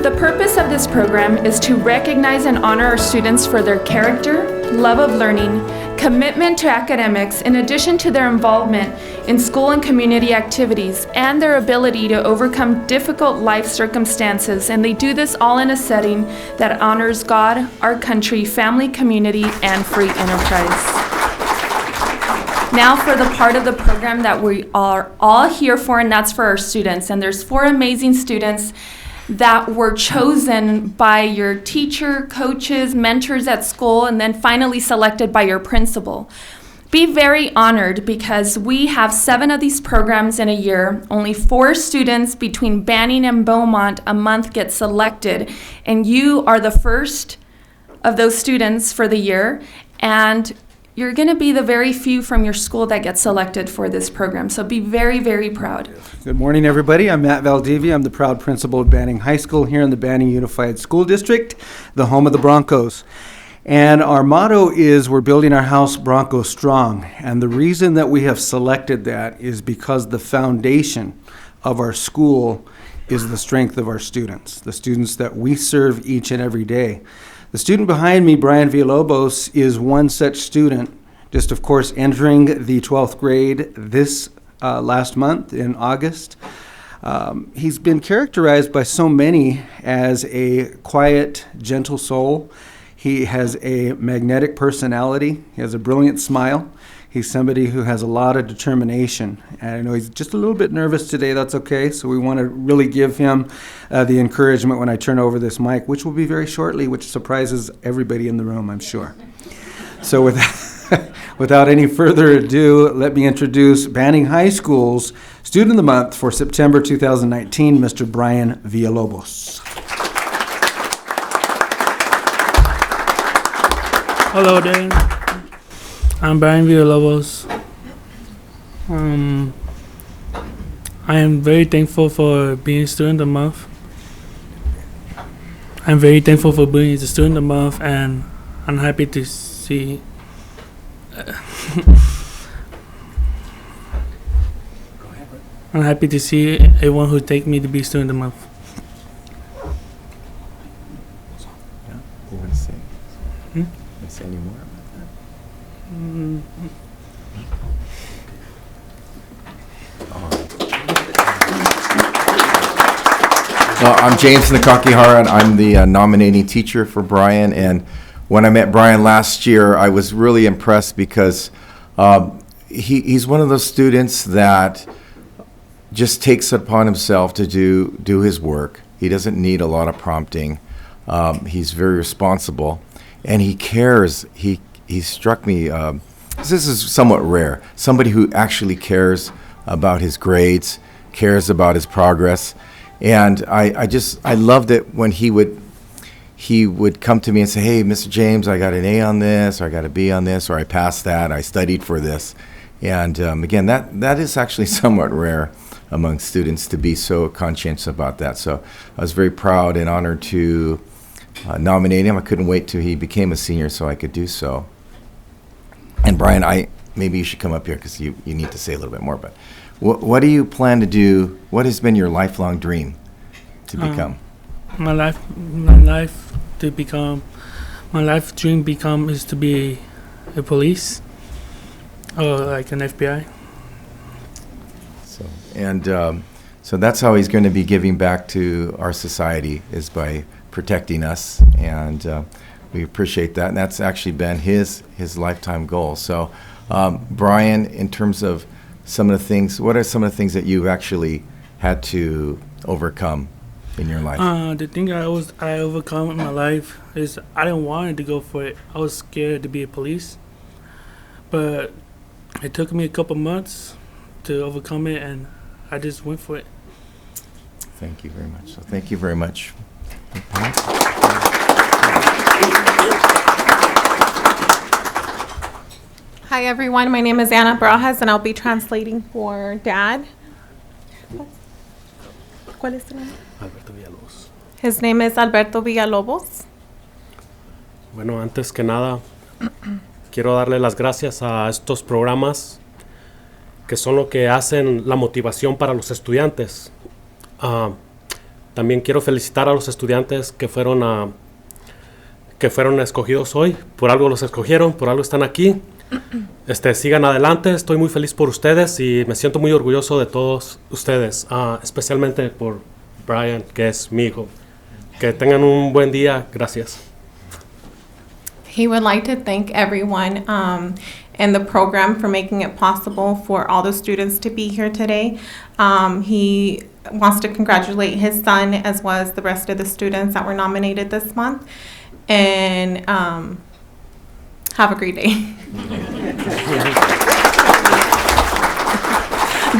The purpose of this program is to recognize and honor our students for their character, love of learning, commitment to academics, in addition to their involvement in school and community activities, and their ability to overcome difficult life circumstances. And they do this all in a setting that honors God, our country, family, community, and free enterprise. Now for the part of the program that we are all here for, and that's for our students. And there's 4 amazing students that were chosen by your teacher, coaches, mentors at school, and then finally selected by your principal. Be very honored because we have 7 of these programs in a year. Only 4 students between Banning and Beaumont a month get selected, and you are the first of those students for the year, and you're going to be the very few from your school that get selected for this program. So be very, very proud. Good morning, everybody. I'm Matt Valdivia. I'm the proud principal of Banning High School here in the Banning Unified School District, the home of the Broncos. And our motto is, we're building our house Bronco strong. And the reason that we have selected that is because the foundation of our school is the strength of our students, the students that we serve each and every day. The student behind me, Brian Villalobos, is one such student, just of course entering the 12th grade this last month in August. He's been characterized by so many as a quiet, gentle soul. He has a magnetic personality. He has a brilliant smile. He's somebody who has a lot of determination. And I know he's just a little bit nervous today. That's okay. So we want to really give him the encouragement when I turn over this mic, which will be very shortly, which surprises everybody in the room, I'm sure. So without any further ado, let me introduce Banning High School's Student of the Month for September 2019, Mr. Brian Villalobos. Hello there. I'm Brian Villalobos. I am very thankful for being Student of the Month. I'm very thankful for being the Student of the Month, and I'm happy to see I'm happy to see everyone who take me to be Student of the Month. Yeah, you want to say? Say any more about that? I'm James Nakakihara, and I'm the nominating teacher for Brian. And when I met Brian last year, I was really impressed because he's one of those students that just takes it upon himself to do his work. He doesn't need a lot of prompting. He's very responsible, and he cares. He struck me. This is somewhat rare. Somebody who actually cares about his grades, cares about his progress. And I loved it when he would come to me and say, "Hey, Mr. James, I got an A on this, or I got a B on this, or I passed that, I studied for this." And again, that is actually somewhat rare among students to be so conscientious about that. So I was very proud and honored to nominate him. I couldn't wait till he became a senior so I could do so. And Brian, maybe you should come up here because you need to say a little bit more. But what do you plan to do? What has been your lifelong dream to become? My life dream is to be a police or like an FBI. So that's how he's going to be giving back to our society, is by protecting us, and we appreciate that. And that's actually been his lifetime goal. So, Brian, in terms of some of the things, what are some of the things that you've actually had to overcome in your life? The thing I overcome in my life is I didn't want to go for it. I was scared to be a police, but it took me a couple months to overcome it, and I just went for it. Thank you very much. So thank you very much. Hi everyone, my name is Anna Barajas and I'll be translating for Dad. ¿Cuál es tu nombre? Alberto Villalobos. His name is Alberto Villalobos. Bueno, antes que nada, quiero darle las gracias a estos programas que son lo que hacen la motivación para los estudiantes. También quiero felicitar a los estudiantes que fueron escogidos hoy. Por algo los escogieron, por algo están aquí. Sigan adelante, estoy muy feliz por ustedes y me siento muy orgulloso de todos ustedes, especialmente por Brian, que es mi hijo. Que tengan un buen día, gracias. He would like to thank everyone in the program for making it possible for all the students to be here today. He wants to congratulate his son as well as the rest of the students that were nominated this month. And have a great day.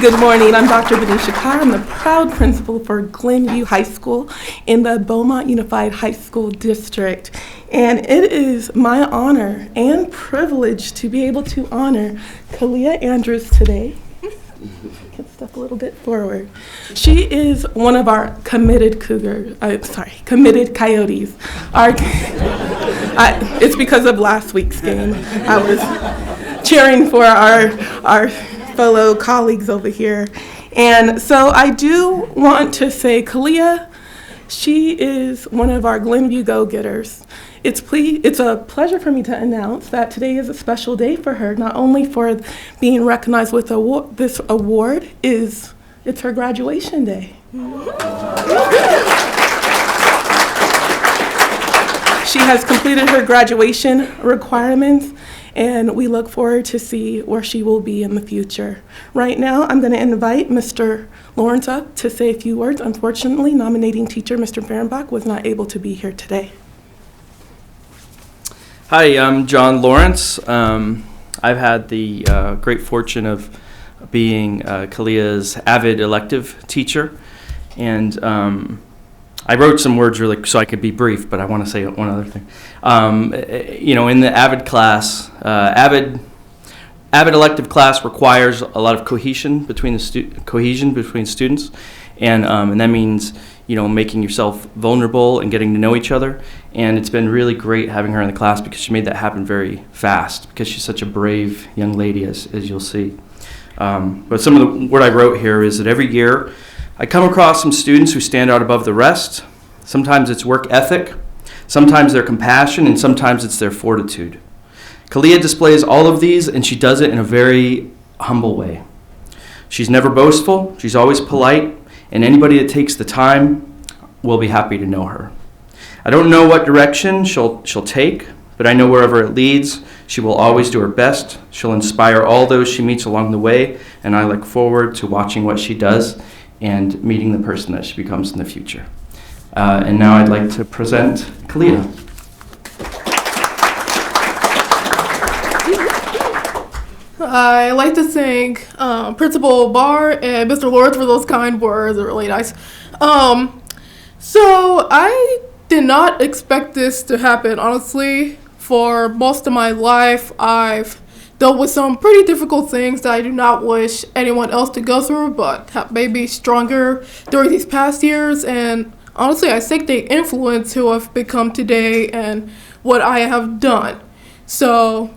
Good morning, I'm Dr. Benisha Carr. I'm the proud principal for Glenview High School in the Beaumont Unified High School District. And it is my honor and privilege to be able to honor Kaliyah Andrews today. Can step a little bit forward. She is one of our committed committed Coyotes. It's because of last week's game. I was cheering for our fellow colleagues over here. And so I do want to say, Kaliyah, she is one of our Glenview go-getters. It's a pleasure for me to announce that today is a special day for her, not only for being recognized with this award, it's her graduation day. She has completed her graduation requirements, and we look forward to see where she will be in the future. Right now, I'm going to invite Mr. Lawrence up to say a few words. Unfortunately, nominating teacher Mr. Fehrenbach was not able to be here today. Hi, I'm John Lawrence. I've had the great fortune of being Kaliyah's avid elective teacher, and I wrote some words really so I could be brief, but I want to say one other thing. In the avid class, avid elective class requires a lot of cohesion between students, and that means making yourself vulnerable and getting to know each other. And it's been really great having her in the class because she made that happen very fast because she's such a brave young lady, as you'll see. But some of what I wrote here is that every year I come across some students who stand out above the rest. Sometimes it's work ethic, sometimes their compassion, and sometimes it's their fortitude. Kaliyah displays all of these, and she does it in a very humble way. She's never boastful, she's always polite, and anybody that takes the time will be happy to know her. I don't know what direction she'll take, but I know wherever it leads, she will always do her best. She'll inspire all those she meets along the way, and I look forward to watching what she does and meeting the person that she becomes in the future. And now I'd like to present Kaliyah. I'd like to thank Principal Barr and Mr. Lawrence for those kind words. They're really nice. So I did not expect this to happen, honestly. For most of my life, I've dealt with some pretty difficult things that I do not wish anyone else to go through, but have made me stronger during these past years. And honestly, I think they influence who I've become today and what I have done. So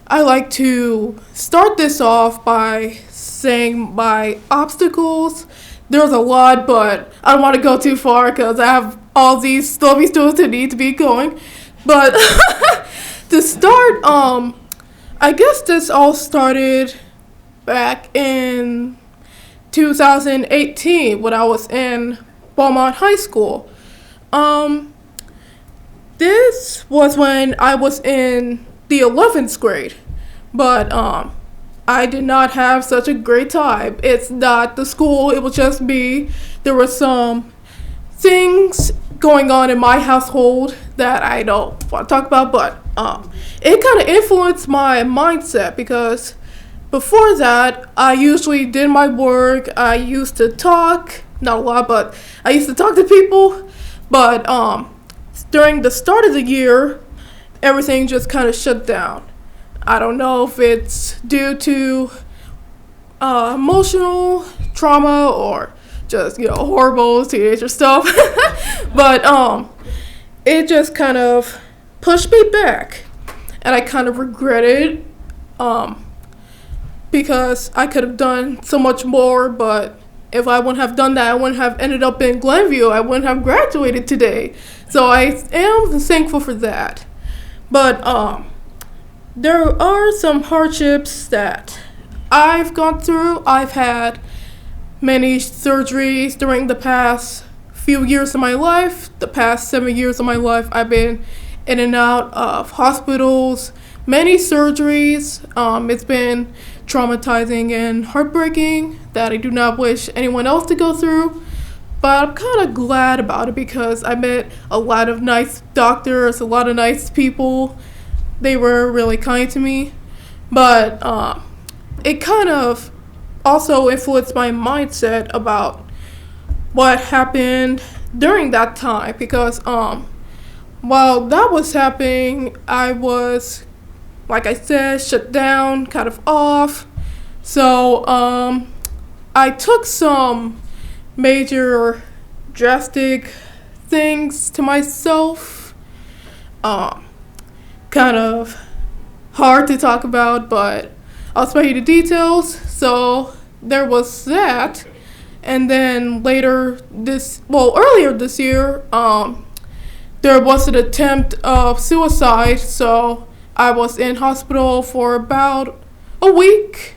I like to start this off by saying my obstacles. There's a lot, but I don't want to go too far because I have all these students that need to be going. But to start, I guess this all started back in 2018 when I was in Beaumont High School. This was when I was in the 11th grade, but I did not have such a great time. It's not the school, it was just me. There were some things going on in my household that I don't want to talk about, but it kind of influenced my mindset because before that, I usually did my work. I used to talk, not a lot, but I used to talk to people. But during the start of the year, everything just kind of shut down. I don't know if it's due to emotional trauma or just, horrible teenager stuff. But it just kind of pushed me back. And I kind of regret it because I could have done so much more, but if I wouldn't have done that, I wouldn't have ended up in Glenview. I wouldn't have graduated today. So I am thankful for that. But there are some hardships that I've gone through. I've had many surgeries during the past few years of my life. The past 7 years of my life, I've been in and out of hospitals, many surgeries. It's been traumatizing and heartbreaking that I do not wish anyone else to go through. But I'm kind of glad about it because I met a lot of nice doctors, a lot of nice people. They were really kind to me. But it kind of also influenced my mindset about what happened during that time because while that was happening, I was, like I said, shut down, kind of off. So I took some major drastic things to myself. Kind of hard to talk about, but I'll spare you the details. So there was that. And then earlier this year, there was an attempt of suicide. So I was in hospital for about a week.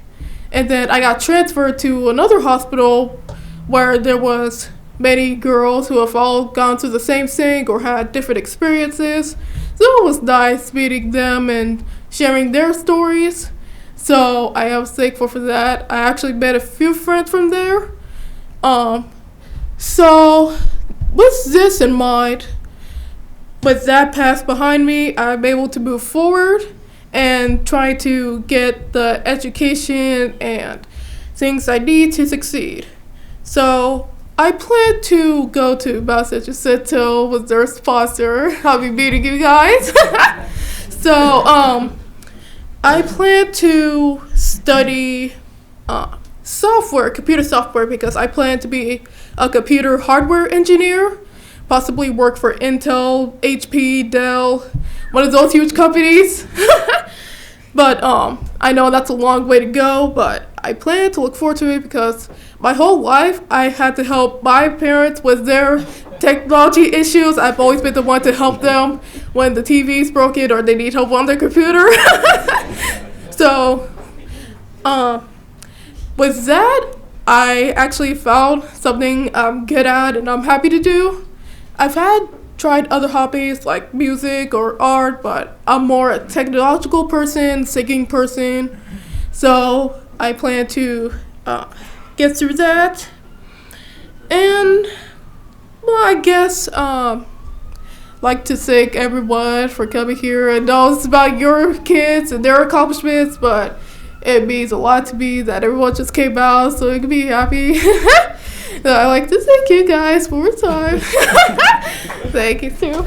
And then I got transferred to another hospital where there was many girls who have all gone through the same thing or had different experiences. So it was nice meeting them and sharing their stories. So I am thankful for that. I actually met a few friends from there. So with this in mind, with that past behind me, I'm able to move forward and try to get the education and things I need to succeed. So I plan to go to Massachusetts with their sponsor. I'll be meeting you guys. So I plan to study software, computer software, because I plan to be a computer hardware engineer, possibly work for Intel, HP, Dell, one of those huge companies. But I know that's a long way to go, but I plan to look forward to it because my whole life I had to help my parents with their technology issues. I've always been the one to help them when the TV's broken or they need help on their computer. So with that, I actually found something I'm good at and I'm happy to do. I've tried other hobbies like music or art, but I'm more a technological person, singing person. So I plan to get through that. And well, I guess like to thank everyone for coming here. I know it's about your kids and their accomplishments, but it means a lot to me that everyone just came out so you can be happy. So I like to thank you guys one more time. Thank you too.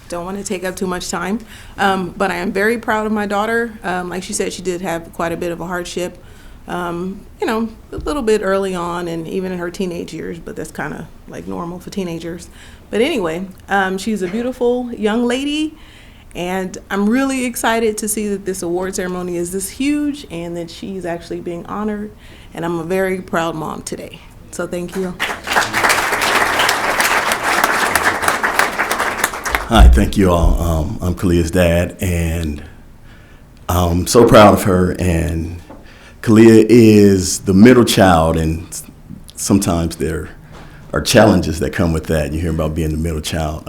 Don't want to take up too much time, but I am very proud of my daughter. Like she said, she did have quite a bit of a hardship, a little bit early on and even in her teenage years, but that's kind of like normal for teenagers. But anyway, she's a beautiful young lady, and I'm really excited to see that this award ceremony is this huge and that she's actually being honored, and I'm a very proud mom today. So thank you. Hi, thank you all. I'm Kaliyah's dad, and I'm so proud of her. And Kaliyah is the middle child, and sometimes there are challenges that come with that. You hear about being the middle child.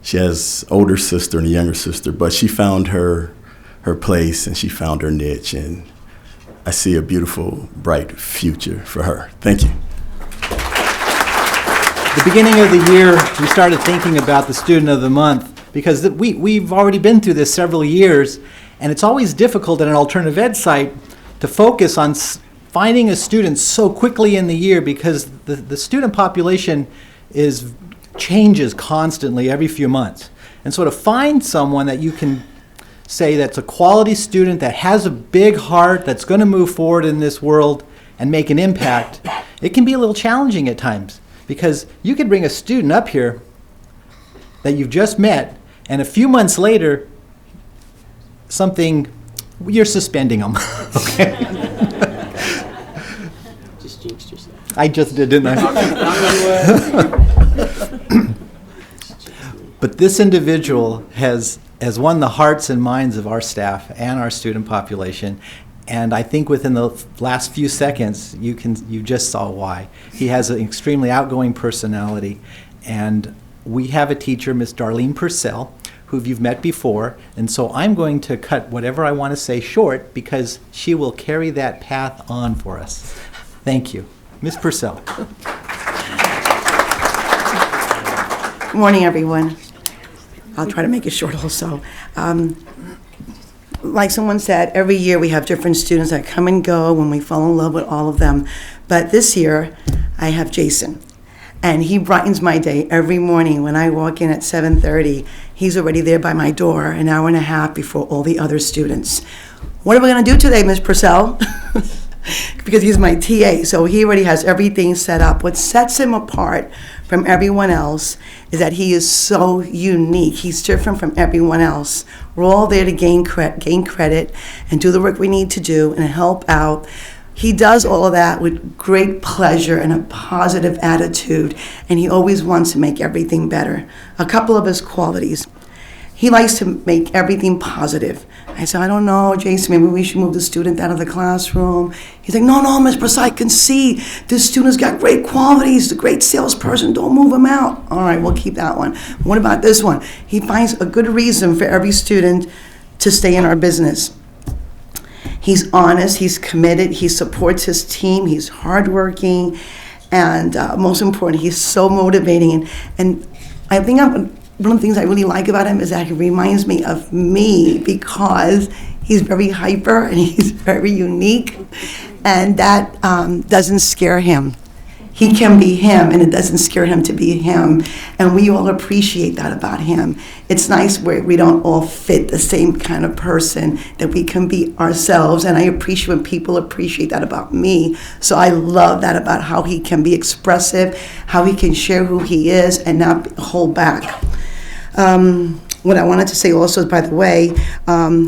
She has older sister and a younger sister, but she found her place and she found her niche, and I see a beautiful, bright future for her. Thank you. The beginning of the year, we started thinking about the Student of the Month because we've already been through this several years, and it's always difficult at an alternative ed site to focus on finding a student so quickly in the year because the student population changes constantly every few months. And so to find someone that you can say that's a quality student, that has a big heart, that's going to move forward in this world and make an impact, it can be a little challenging at times. Because you could bring a student up here that you've just met And a few months later, you're suspending him. Okay. Just jinxed yourself. I just did, didn't I? But this individual has won the hearts and minds of our staff and our student population. And I think within the last few seconds, you just saw why. He has an extremely outgoing personality. And we have a teacher, Miss Darlene Purcell, who you've met before. And so I'm going to cut whatever I want to say short because she will carry that path on for us. Thank you. Miss Purcell. Good morning, everyone. I'll try to make it short also. Like someone said, every year we have different students that come and go when we fall in love with all of them. But this year, I have Jayson. And he brightens my day every morning. When I walk in at 7:30, he's already there by my door an hour and a half before all the other students. What are we going to do today, Ms. Purcell? Because he's my TA, so he already has everything set up. What sets him apart from everyone else is that he is so unique. He's different from everyone else. We're all there to gain credit and do the work we need to do and help out. He does all of that with great pleasure and a positive attitude, and he always wants to make everything better. A couple of his qualities. He likes to make everything positive. I said, I don't know, Jayson, maybe we should move the student out of the classroom. He's like, no, Ms. Purcell, I can see this student's got great qualities, a great salesperson, don't move him out. All right, we'll keep that one. What about this one? He finds a good reason for every student to stay in our business. He's honest, he's committed, he supports his team, he's hardworking, and most important, he's so motivating. And I think one of the things I really like about him is that he reminds me of me because he's very hyper and he's very unique, and that doesn't scare him. He can be him, and it doesn't scare him to be him, and we all appreciate that about him. It's nice where we don't all fit the same kind of person, that we can be ourselves, and I appreciate when people appreciate that about me. So I love that about how he can be expressive, how he can share who he is and not hold back. What I wanted to say also, by the way,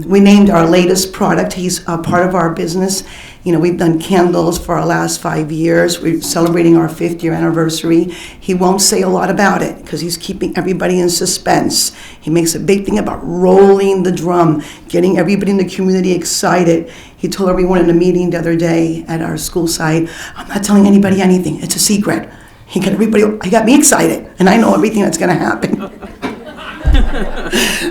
we named our latest product. He's a part of our business. You know, we've done candles for our last 5 years. We're celebrating our 5th year anniversary. He won't say a lot about it because he's keeping everybody in suspense. He makes a big thing about rolling the drum, getting everybody in the community excited. He told everyone in a meeting the other day at our school site, I'm not telling anybody anything. It's a secret. He got me excited, and I know everything that's going to happen.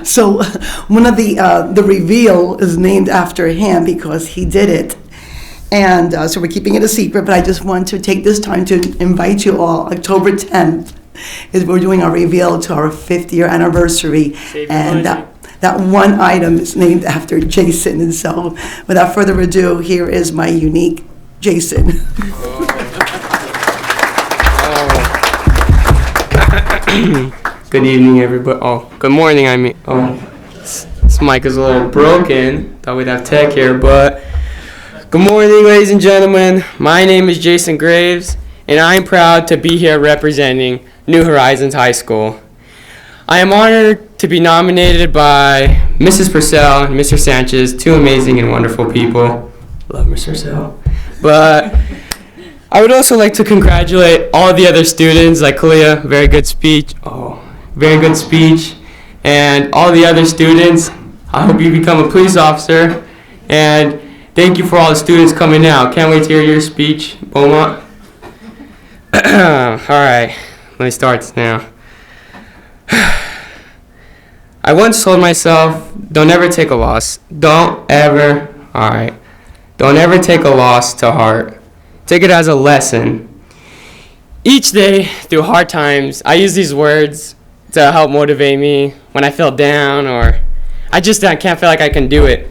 So one of the reveal is named after him because he did it. And so we're keeping it a secret, but I just want to take this time to invite you all. October 10th is we're doing our reveal to our 5th year anniversary. And that one item is named after Jayson. And so without further ado, here is my unique Jayson. Good evening, everybody. Oh, good morning. This mic is a little broken. Thought we'd have tech here, but good morning, ladies and gentlemen. My name is Jayson Graves, and I'm proud to be here representing New Horizons High School. I am honored to be nominated by Mrs. Purcell and Mr. Sanchez, two amazing and wonderful people. Love Mr. Purcell. But I would also like to congratulate all the other students, like Kaliyah, very good speech. And all the other students, I hope you become a police officer. And thank you for all the students coming out. Can't wait to hear your speech, Beaumont. All right, let me start now. I once told myself, don't ever take a loss. Don't ever take a loss to heart. Take it as a lesson. Each day, through hard times, I use these words to help motivate me when I feel down or I can't feel like I can do it.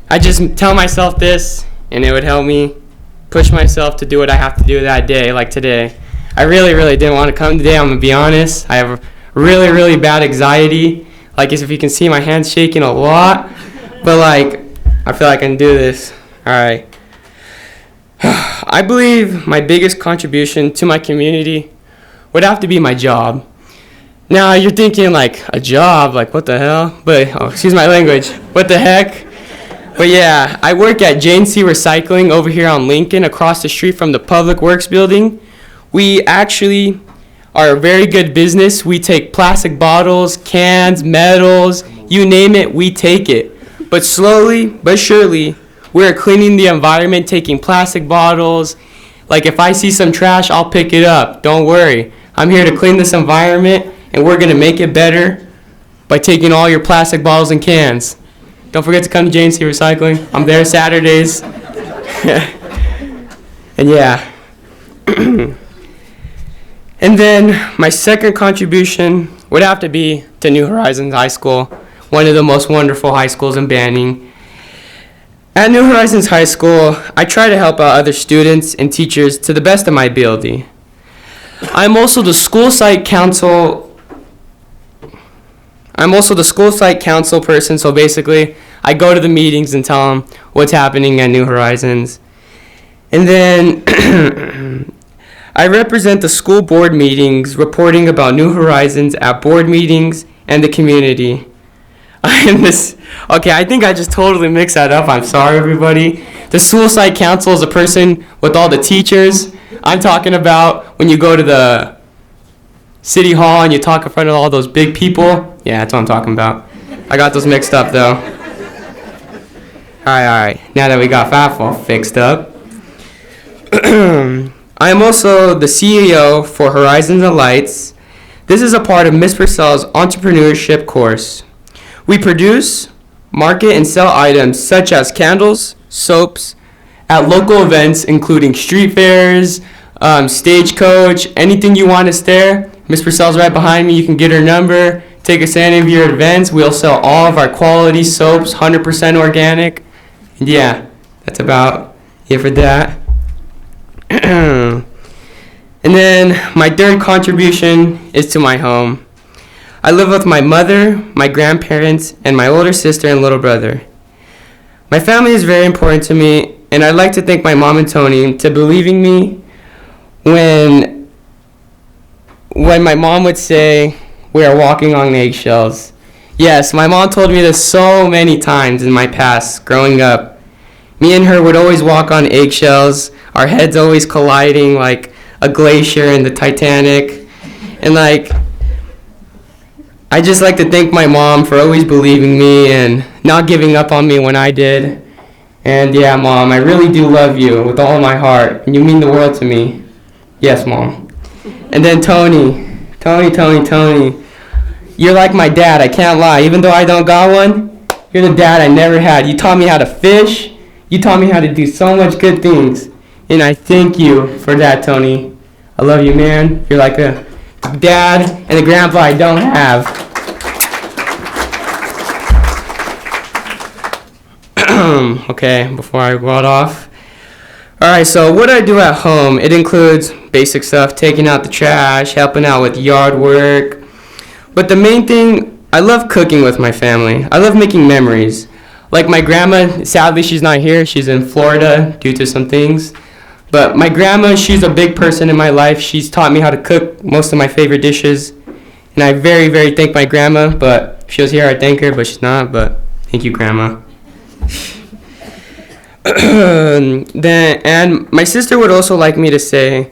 I just tell myself this, and it would help me push myself to do what I have to do that day, like today. I really, really didn't want to come today, I'm going to be honest. I have a really, really bad anxiety. Like, if you can see, my hands shaking a lot. But, I feel like I can do this. All right. I believe my biggest contribution to my community would have to be my job. Now you're thinking like a job, like what the hell? But excuse my language, what the heck? But yeah, I work at J&C Recycling over here on Lincoln, across the street from the Public Works building. We actually are a very good business. We take plastic bottles, cans, metals, you name it, we take it. But slowly but surely, we're cleaning the environment, taking plastic bottles. Like if I see some trash, I'll pick it up. Don't worry. I'm here to clean this environment, and we're gonna make it better by taking all your plastic bottles and cans. Don't forget to come to J&C Recycling. I'm there Saturdays. And yeah. And then my second contribution would have to be to New Horizons High School, one of the most wonderful high schools in Banning. At New Horizons High School, I try to help out other students and teachers to the best of my ability. I'm also the school site council person, so basically I go to the meetings and tell them what's happening at New Horizons. And then I represent the school board meetings, reporting about New Horizons at board meetings and the community. I think I just totally mixed that up. I'm sorry, everybody. The school site council is a person with all the teachers. I'm talking about when you go to the city hall and you talk in front of all those big people. Yeah, that's what I'm talking about. I got those mixed up, though. All right. Now that we got that all fixed up. I am also the CEO for Horizons and Lights. This is a part of Ms. Purcell's entrepreneurship course. We produce, market, and sell items such as candles, soaps, at local events including street fairs, stagecoach, anything you want us there. Ms. Purcell's right behind me. You can get her number. Take us to any of your events. We'll sell all of our quality soaps, 100% organic. And yeah, that's about it for that. And then my third contribution is to my home. I live with my mother, my grandparents, and my older sister and little brother. My family is very important to me, and I'd like to thank my mom and Tony to believing me when my mom would say we are walking on eggshells. Yes, my mom told me this so many times in my past growing up. Me and her would always walk on eggshells, our heads always colliding like a glacier in the Titanic. And I just like to thank my mom for always believing me and not giving up on me when I did. And yeah, Mom, I really do love you with all my heart, and you mean the world to me. Yes, Mom. And then Tony, you're like my dad, I can't lie. Even though I don't got one, you're the dad I never had. You taught me how to fish. You taught me how to do so much good things. And I thank you for that, Tony. I love you, man. You're like a dad and a grandpa I don't have. Okay, before I go off. Alright, so what I do at home, it includes basic stuff, taking out the trash, helping out with yard work. But the main thing, I love cooking with my family. I love making memories. Like my grandma, sadly she's not here, she's in Florida due to some things. But my grandma, she's a big person in my life. She's taught me how to cook most of my favorite dishes. And I very, very thank my grandma, but if she was here, I'd thank her, but she's not, but thank you, Grandma. And my sister would also like me to say,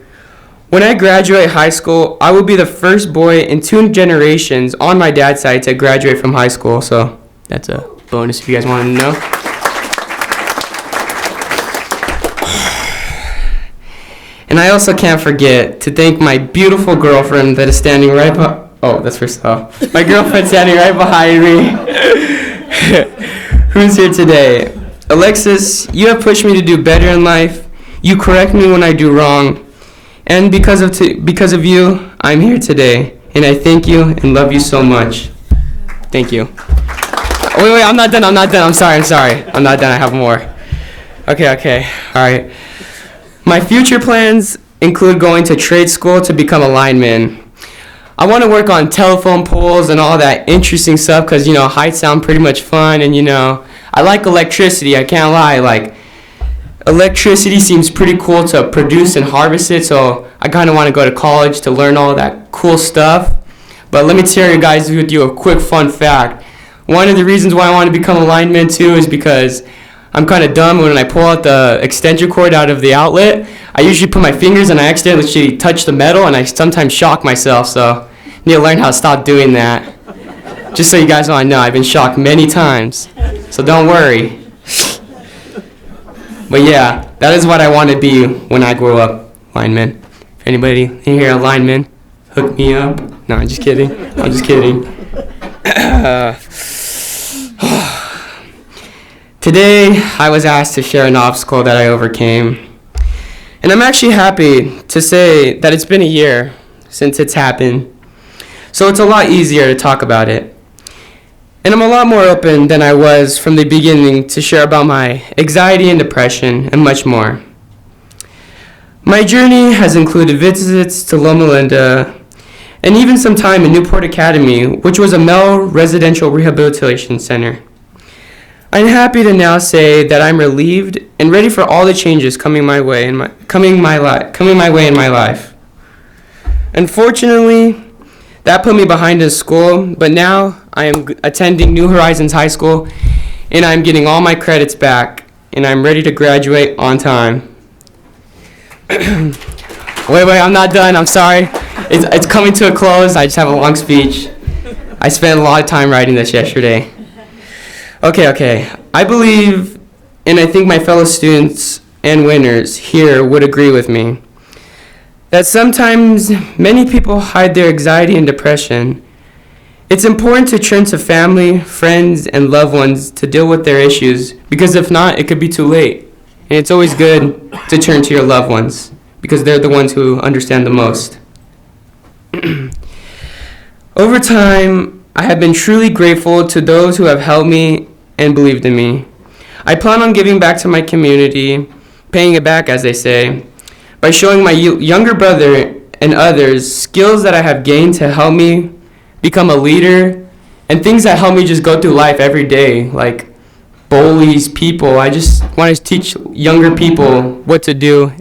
when I graduate high school, I will be the first boy in 2 generations on my dad's side to graduate from high school. So that's a bonus if you guys want to know. And I also can't forget to thank my beautiful girlfriend that is standing right behind. Oh, that's Purcell. My girlfriend standing right behind me. Who's here today? Alexis, you have pushed me to do better in life. You correct me when I do wrong. And because of you, I'm here today. And I thank you and love you so much. Thank you. Wait, I'm not done. I'm sorry. I'm not done. I have more. Okay. All right. My future plans include going to trade school to become a lineman. I want to work on telephone poles and all that interesting stuff because, heights sound pretty much fun. And, I like electricity. I can't lie. Electricity seems pretty cool to produce and harvest it. So I kind of want to go to college to learn all that cool stuff. But let me share you guys with you a quick fun fact. One of the reasons why I want to become a lineman too is because I'm kind of dumb. When I pull out the extension cord out of the outlet, I usually put my fingers and I accidentally touch the metal, and I sometimes shock myself, so I need to learn how to stop doing that. Just so you guys all know, I've been shocked many times, so don't worry. But yeah, that is what I want to be when I grow up, lineman. If anybody in here a lineman, hook me up. No, I'm just kidding. I'm just kidding. Today, I was asked to share an obstacle that I overcame. And I'm actually happy to say that it's been a year since it's happened. So it's a lot easier to talk about it. And I'm a lot more open than I was from the beginning to share about my anxiety and depression and much more. My journey has included visits to Loma Linda and even some time in Newport Academy, which was a male residential rehabilitation center. I'm happy to now say that I'm relieved and ready for all the changes coming my way in my life. Unfortunately, that put me behind in school, but now I am attending New Horizons High School, and I'm getting all my credits back, and I'm ready to graduate on time. Wait, I'm not done. I'm sorry. It's coming to a close. I just have a long speech. I spent a lot of time writing this yesterday. Okay. I believe, and I think my fellow students and winners here would agree with me, that sometimes many people hide their anxiety and depression. It's important to turn to family, friends, and loved ones to deal with their issues, because if not, it could be too late. And it's always good to turn to your loved ones, because they're the ones who understand the most. Over time, I have been truly grateful to those who have helped me and believed in me. I plan on giving back to my community, paying it back, as they say, by showing my younger brother and others skills that I have gained to help me become a leader, and things that help me just go through life every day, like bullies, people. I just want to teach younger people what to do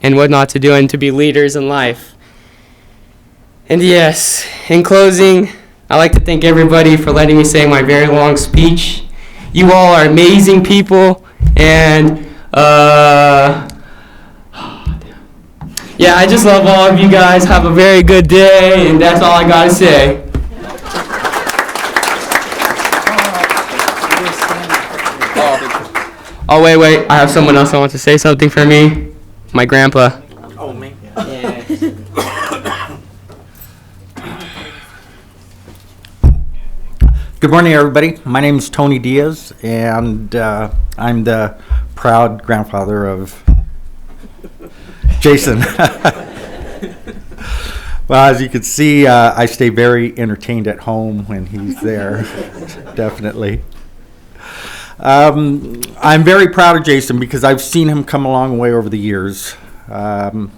and what not to do, and to be leaders in life. And yes, in closing, I'd like to thank everybody for letting me say my very long speech. You all are amazing people, and yeah, I just love all of you guys. Have a very good day, and that's all I gotta say. Oh, wait, I have someone else that wants to say something for me. My grandpa. Oh, me? Yeah. Good morning, everybody. My name is Tony Diaz, and I'm the proud grandfather of Jayson. Well, as you can see, I stay very entertained at home when he's there, definitely. I'm very proud of Jayson because I've seen him come a long way over the years. I've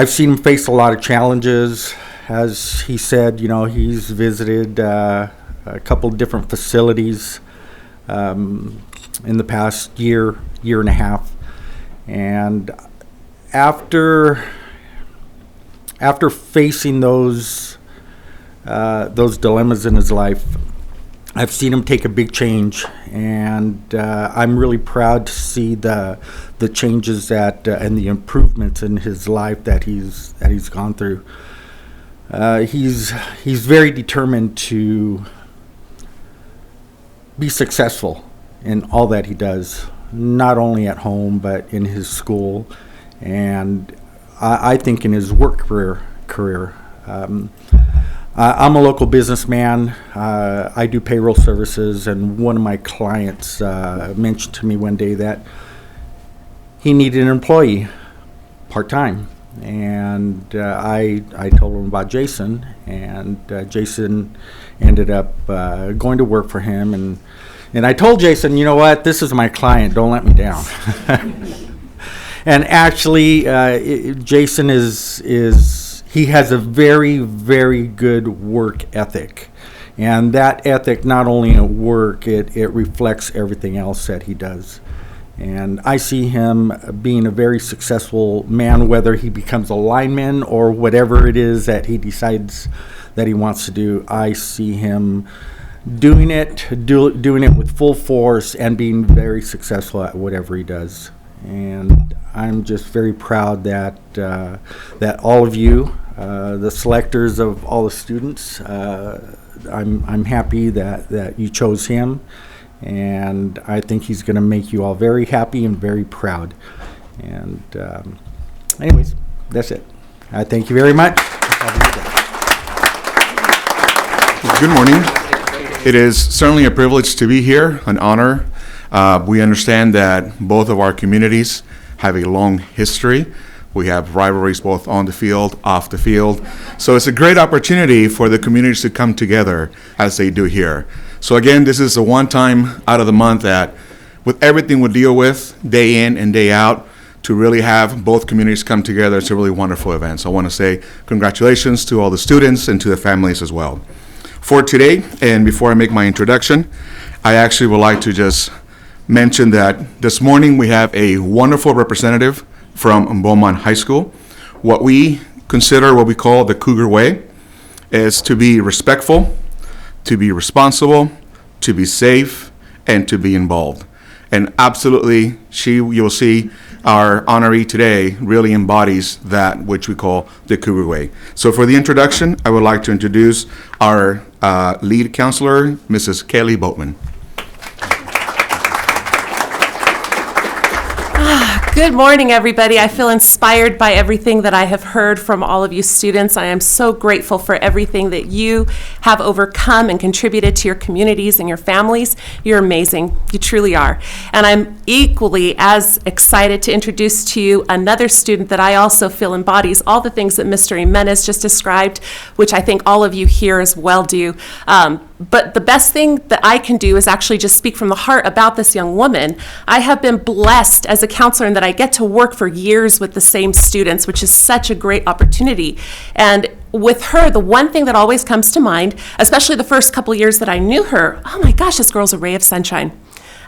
seen him face a lot of challenges. As he said, he's visited a couple of different facilities in the past year and a half. And after facing those dilemmas in his life, I've seen him take a big change, and I'm really proud to see the changes and the improvements in his life that he's gone through. He's very determined to be successful in all that he does, not only at home but in his school, and I think in his work career. I'm a local businessman. I do payroll services, and one of my clients mentioned to me one day that he needed an employee part-time. And I told him about Jayson, and Jayson ended up going to work for him. And I told Jayson, you know what, this is my client, don't let me down. And actually, Jayson he has a very, very good work ethic. And that ethic, not only at work, it reflects everything else that he does. And I see him being a very successful man, whether he becomes a lineman or whatever it is that he decides that he wants to do. I see him doing it with full force and being very successful at whatever he does. And I'm just very proud that that all of you, the selectors of all the students, I'm happy that you chose him, and I think he's going to make you all very happy and very proud. And anyways, that's it. I thank you very much. Good morning. It is certainly a privilege to be here, an honor. We understand that both of our communities have a long history. We have rivalries both on the field, off the field. So it's a great opportunity for the communities to come together as they do here. So again, this is a one time out of the month that with everything we deal with day in and day out, to really have both communities come together, it's a really wonderful event. So I want to say congratulations to all the students and to the families as well. For today, and before I make my introduction, I actually would like to just mention that this morning we have a wonderful representative from Beaumont High School. What we consider, what we call the Cougar Way, is to be respectful, to be responsible, to be safe, and to be involved. And absolutely, you'll see our honoree today really embodies that which we call the Cougar Way. So for the introduction, I would like to introduce our lead counselor, Mrs. Kellie Boatman. Good morning, everybody. I feel inspired by everything that I have heard from all of you students. I am so grateful for everything that you have overcome and contributed to your communities and your families. You're amazing. You truly are. And I'm equally as excited to introduce to you another student that I also feel embodies all the things that Mr. Jimenez just described, which I think all of you here as well do. But the best thing that I can do is actually just speak from the heart about this young woman. I have been blessed as a counselor in that I get to work for years with the same students, which is such a great opportunity. And with her, the one thing that always comes to mind, especially the first couple years that I knew her, oh my gosh, this girl's a ray of sunshine.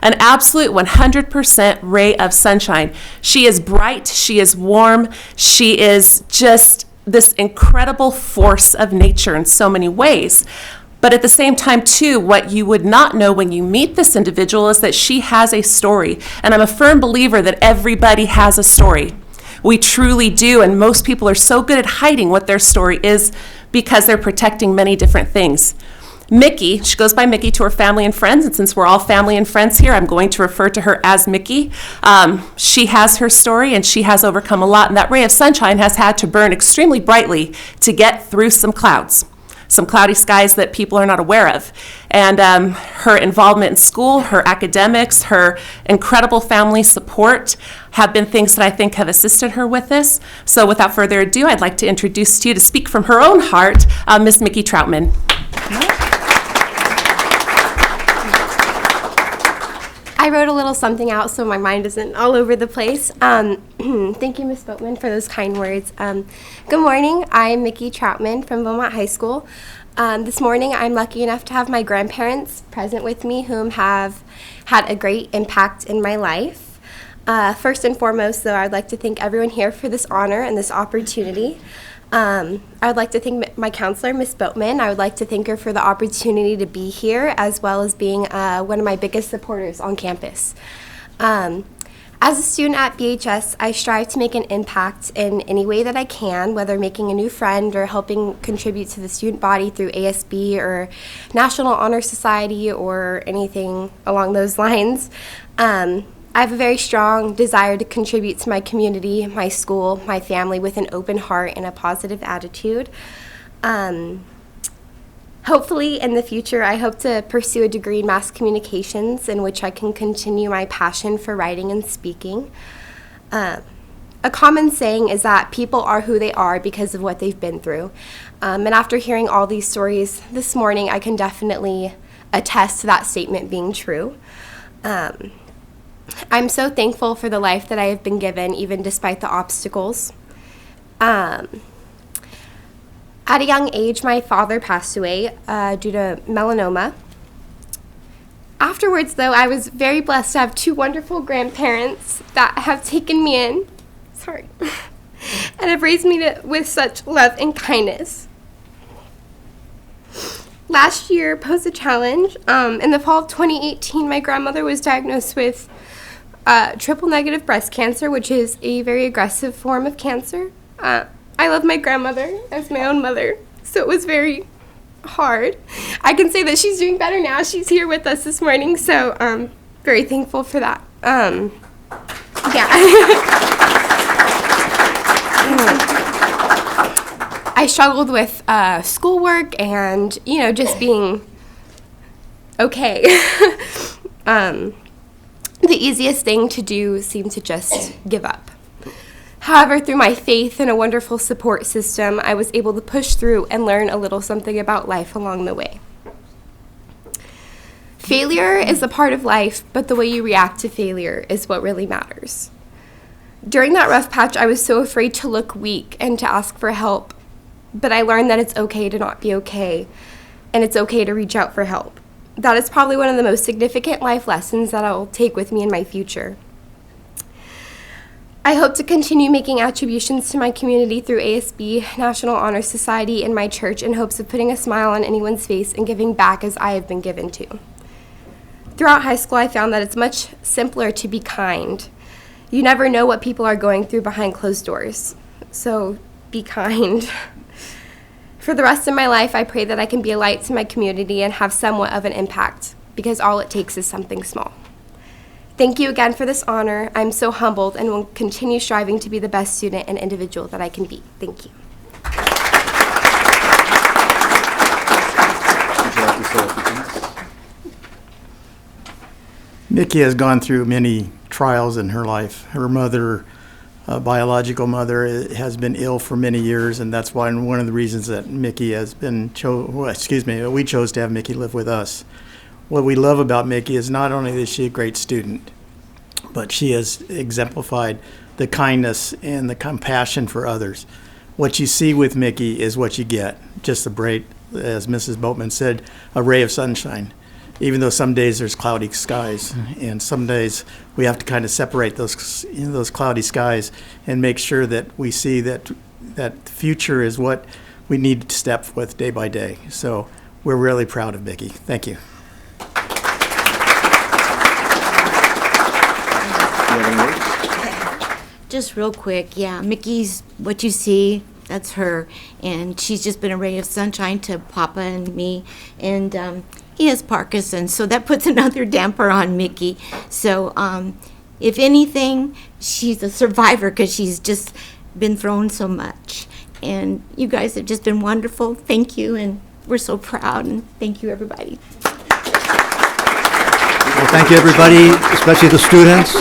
An absolute 100% ray of sunshine. She is bright, she is warm, she is just this incredible force of nature in so many ways. But at the same time, too, what you would not know when you meet this individual is that she has a story. And I'm a firm believer that everybody has a story. We truly do, and most people are so good at hiding what their story is because they're protecting many different things. Mickey, she goes by Mickey to her family and friends, and since we're all family and friends here, I'm going to refer to her as Mickey. She has her story, and she has overcome a lot, and that ray of sunshine has had to burn extremely brightly to get through some clouds. Some cloudy skies that people are not aware of. And her involvement in school, her academics, her incredible family support have been things that I think have assisted her with this. So without further ado, I'd like to introduce to you, to speak from her own heart, Miss Mickey Troutman. I wrote a little something out so my mind isn't all over the place. Thank you, Ms. Boatman, for those kind words. Good morning. I'm Mickey Troutman from Beaumont High School. This morning, I'm lucky enough to have my grandparents present with me, whom have had a great impact in my life. First and foremost, though, I'd like to thank everyone here for this honor and this opportunity. I would like to thank my counselor, Ms. Boatman. I would like to thank her for the opportunity to be here, as well as being one of my biggest supporters on campus. As a student at BHS, I strive to make an impact in any way that I can, whether making a new friend or helping contribute to the student body through ASB or National Honor Society or anything along those lines. I have a very strong desire to contribute to my community, my school, my family with an open heart and a positive attitude. Hopefully in the future, I hope to pursue a degree in mass communications in which I can continue my passion for writing and speaking. A common saying is that people are who they are because of what they've been through. And after hearing all these stories this morning, I can definitely attest to that statement being true. I'm so thankful for the life that I have been given, even despite the obstacles. At a young age, my father passed away due to melanoma. Afterwards, though, I was very blessed to have two wonderful grandparents that have taken me in, and have raised me with such love and kindness. last year posed a challenge. In the fall of 2018, my grandmother was diagnosed with triple negative breast cancer, which is a very aggressive form of cancer. I love my grandmother as my own mother, so it was very hard. I can say that she's doing better now. She's here with us this morning, so I'm very thankful for that. I struggled with schoolwork and, just being okay. The easiest thing to do seemed to just give up. However, through my faith and a wonderful support system, I was able to push through and learn a little something about life along the way. Failure is a part of life, but the way you react to failure is what really matters. During that rough patch, I was so afraid to look weak and to ask for help, but I learned that it's okay to not be okay, and it's okay to reach out for help. That is probably one of the most significant life lessons that I'll take with me in my future. I hope to continue making attributions to my community through ASB, National Honor Society, and my church in hopes of putting a smile on anyone's face and giving back as I have been given to. Throughout high school, I found that it's much simpler to be kind. You never know what people are going through behind closed doors, so be kind. For the rest of my life, I pray that I can be a light to my community and have somewhat of an impact, because all it takes is something small. Thank you again for this honor. I'm so humbled and will continue striving to be the best student and individual that I can be. Thank you. Mickey has gone through many trials in her life. Her mother, biological mother, has been ill for many years, and that's why one of the reasons that Mickey has been we chose to have Mickey live with us. What we love about Mickey is not only is she a great student, but she has exemplified the kindness and the compassion for others. What you see with Mickey is what you get, just a bright, as Mrs. Boatman said, a ray of sunshine. Even though some days there's cloudy skies, and some days we have to kind of separate those cloudy skies and make sure that we see that the future is what we need to step with day by day. So we're really proud of Mickey. Thank you. Just real quick, Mickey's what you see, that's her, and she's just been a ray of sunshine to Papa and me, and he has Parkinson's, so that puts another damper on Mickey. So if anything, she's a survivor because she's just been thrown so much. And you guys have just been wonderful. Thank you, and we're so proud, and thank you, everybody. Well, thank you, everybody, especially the students.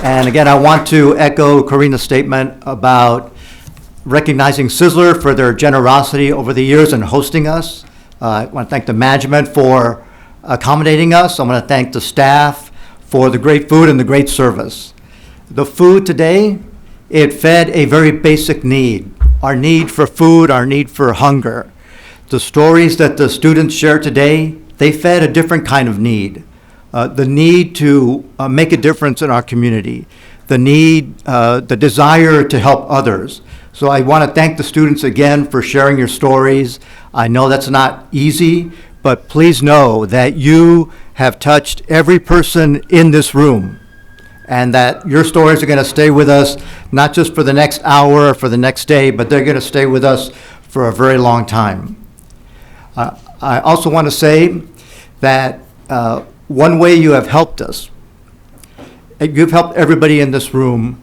And again, I want to echo Karina's statement about recognizing Sizzler for their generosity over the years and hosting us. I want to thank the management for accommodating us. I want to thank the staff for the great food and the great service. The food today, it fed a very basic need, our need for food, our need for hunger. The stories that the students shared today, they fed a different kind of need. The need to make a difference in our community, the need, the desire to help others. So I want to thank the students again for sharing your stories. I know that's not easy, but please know that you have touched every person in this room, and that your stories are going to stay with us, not just for the next hour or for the next day, but they're going to stay with us for a very long time. I also want to say that one way you have helped us, you've helped everybody in this room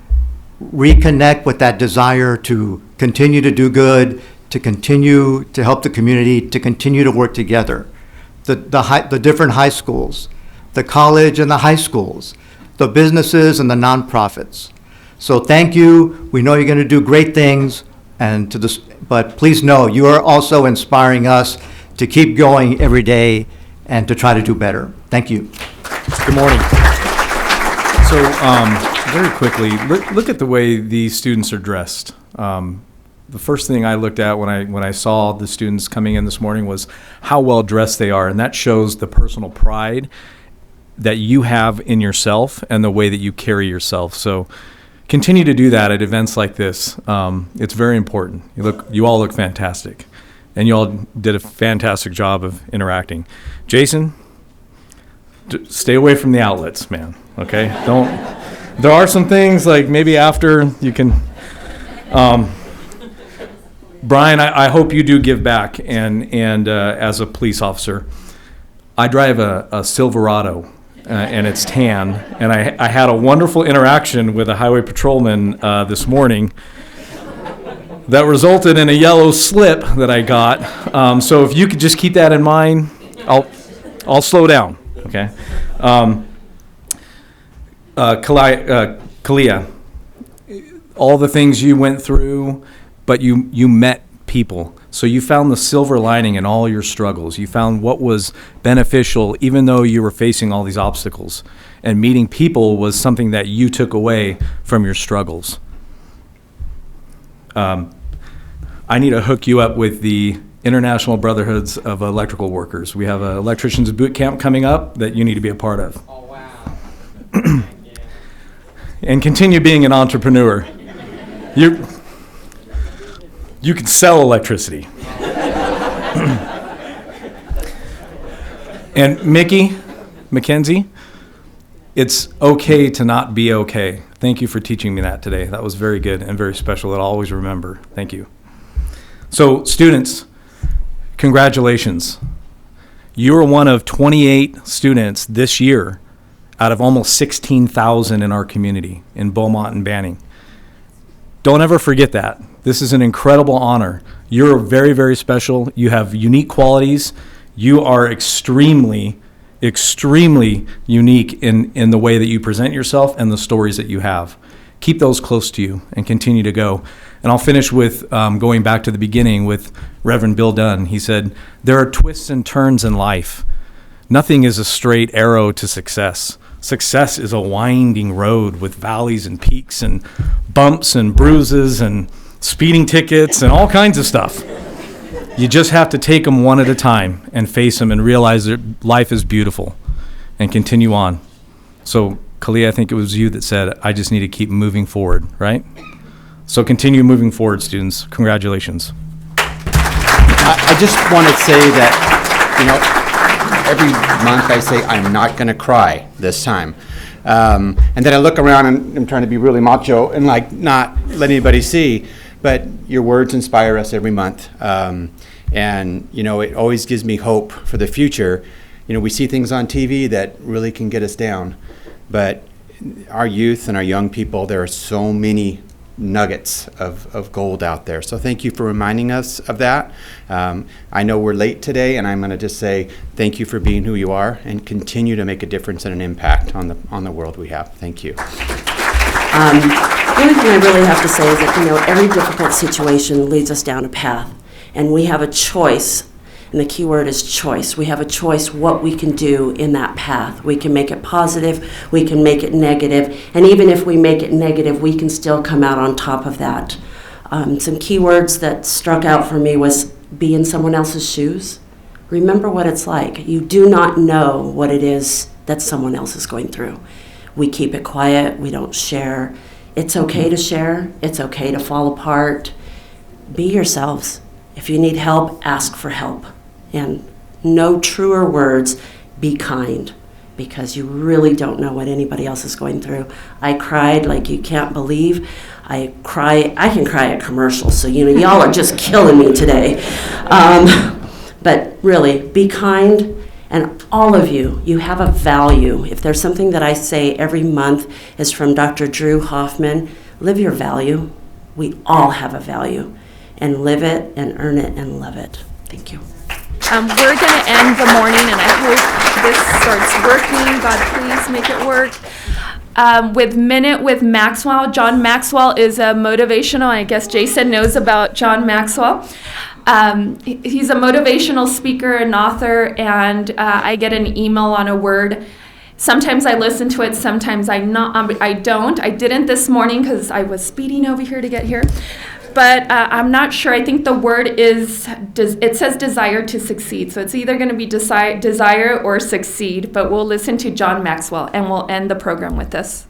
reconnect with that desire to continue to do good, to continue to help the community, to continue to work together. The different high schools, the college and the high schools, the businesses and the nonprofits. So thank you. We know you're going to do great things, but please know you are also inspiring us to keep going every day and to try to do better. Thank you. Good morning. So very quickly, look at the way these students are dressed. The first thing I looked at when I saw the students coming in this morning was how well dressed they are, and that shows the personal pride that you have in yourself and the way that you carry yourself. So continue to do that at events like this. It's very important. You all look fantastic. and you all did a fantastic job of interacting. Jayson, stay away from the outlets, man, okay? There are some things like maybe after you can, Brian, I hope you do give back, and as a police officer, I drive a Silverado, and it's tan, and I had a wonderful interaction with a highway patrolman this morning that resulted in a yellow slip that I got. So if you could just keep that in mind, I'll slow down, okay? Kaliyah, all the things you went through, but you met people. So you found the silver lining in all your struggles. You found what was beneficial, even though you were facing all these obstacles. And meeting people was something that you took away from your struggles. I need to hook you up with the International Brotherhoods of Electrical Workers. We have an electricians boot camp coming up that you need to be a part of. Oh, wow. And continue being an entrepreneur. You can sell electricity. And Mackenzie, it's okay to not be okay. Thank you for teaching me that today. That was very good and very special. I'll always remember. Thank you. So, students, congratulations. You are one of 28 students this year out of almost 16,000 in our community in Beaumont and Banning. Don't ever forget that. This is an incredible honor. You're very, very special. You have unique qualities. You are extremely, extremely unique in the way that you present yourself and the stories that you have. Keep those close to you and continue to go. And I'll finish with going back to the beginning with Reverend Bill Dunn. He said, there are twists and turns in life. Nothing is a straight arrow to success. Success is a winding road with valleys and peaks and bumps and bruises and speeding tickets and all kinds of stuff. You just have to take them one at a time and face them and realize that life is beautiful and continue on. So, Kaliyah, I think it was you that said, I just need to keep moving forward, right? So continue moving forward, students. Congratulations. I just want to say that, every month I say, I'm not going to cry this time. And then I look around and I'm trying to be really macho and not let anybody see. But your words inspire us every month. And, it always gives me hope for the future. We see things on TV that really can get us down. But our youth and our young people, there are so many nuggets of gold out there. So thank you for reminding us of that. I know we're late today, and I'm going to just say thank you for being who you are and continue to make a difference and an impact on the world we have. Thank you. The only thing I really have to say is that, every difficult situation leads us down a path, and we have a choice. And the key word is choice. We have a choice what we can do in that path. We can make it positive, we can make it negative, and even if we make it negative, we can still come out on top of that. Some key words that struck out for me was be in someone else's shoes. Remember what it's like. You do not know what it is that someone else is going through. We keep it quiet, we don't share. It's okay to share, it's okay to fall apart. Be yourselves. If you need help, ask for help. And no truer words, be kind, because you really don't know what anybody else is going through. I cried like you can't believe. I can cry at commercials, so y'all are just killing me today. But really, be kind, and all of you have a value. If there's something that I say every month is from Dr. Drew Hoffman, live your value. We all have a value, and live it and earn it and love it. Thank you. We're going to end the morning, and I hope this starts working. God, please make it work. With Minute with Maxwell. John Maxwell is a motivational, I guess Jayson knows about John Maxwell. He's a motivational speaker and author, and I get an email on a word. Sometimes I listen to it, sometimes I don't. I didn't this morning because I was speeding over here to get here. But I'm not sure. I think the word it says desire to succeed. So it's either going to be desire or succeed. But we'll listen to John Maxwell, and we'll end the program with this.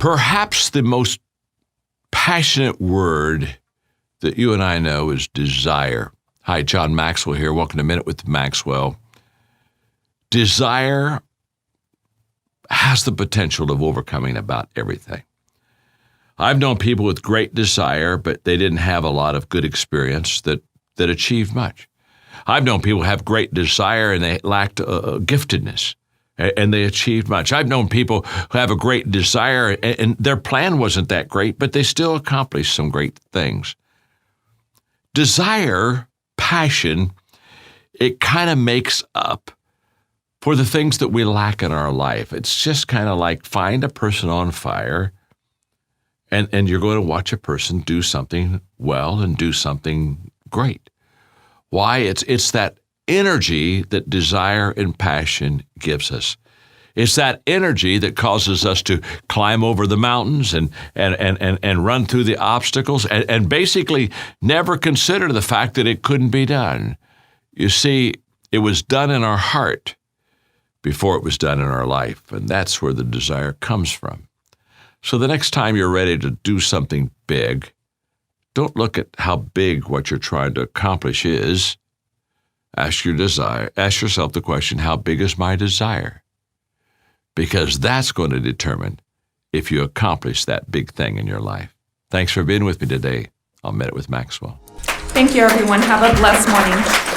Perhaps the most passionate word that you and I know is desire. Hi, John Maxwell here. Welcome to Minute with Maxwell. Desire has the potential of overcoming about everything. I've known people with great desire, but they didn't have a lot of good experience that achieved much. I've known people who have great desire and they lacked giftedness, and they achieved much. I've known people who have a great desire and their plan wasn't that great, but they still accomplished some great things. Desire, passion, it kind of makes up for the things that we lack in our life. It's just kind of like find a person on fire, and you're going to watch a person do something well and do something great. Why? It's that energy that desire and passion gives us. It's that energy that causes us to climb over the mountains and run through the obstacles and basically never consider the fact that it couldn't be done. You see, it was done in our heart before it was done in our life, and that's where the desire comes from. So the next time you're ready to do something big, don't look at how big what you're trying to accomplish is. Ask yourself the question, how big is my desire? Because that's going to determine if you accomplish that big thing in your life. Thanks for being with me today on Minute with Maxwell. Thank you, everyone. Have a blessed morning.